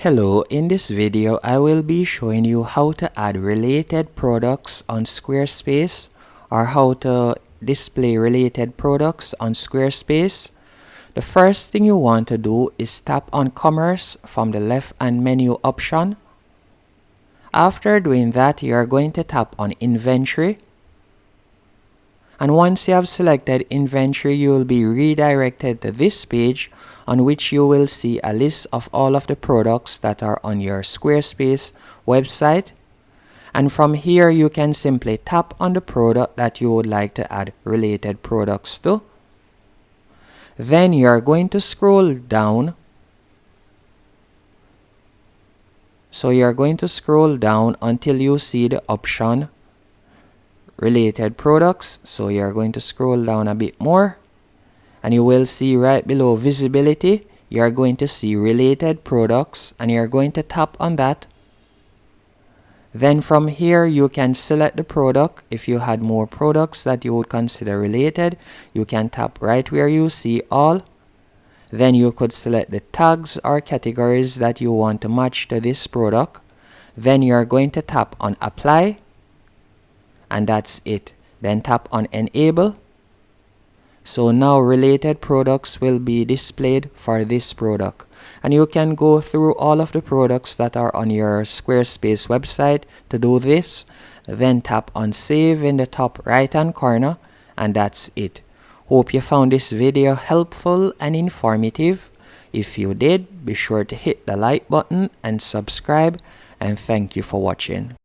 Hello, in this video I will be showing you how to add related products on Squarespace or how to display related products on Squarespace. The first thing you want to do is tap on Commerce from the left hand menu option. After doing that, you are going to tap on Inventory. And once you have selected Inventory, you will be redirected to this page on which you will see a list of all of the products that are on your Squarespace website. And from here, you can simply tap on the product that you would like to add related products to. Then you are going to scroll down. So you are going to scroll down until you see the option related products. So you are going to scroll down a bit more and you will see right below visibility, you are going to see related products and you are going to tap on that. Then from here you can select the product. If you had more products that you would consider related, you can tap right where you see all. Then you could select the tags or categories that you want to match to this product. Then you are going to tap on apply. And that's it. Then tap on enable. So now related products will be displayed for this product. And you can go through all of the products that are on your Squarespace website to do this. Then tap on save in the top right hand corner. And that's it. Hope you found this video helpful and informative. If you did, be sure to hit the like button and subscribe. And thank you for watching.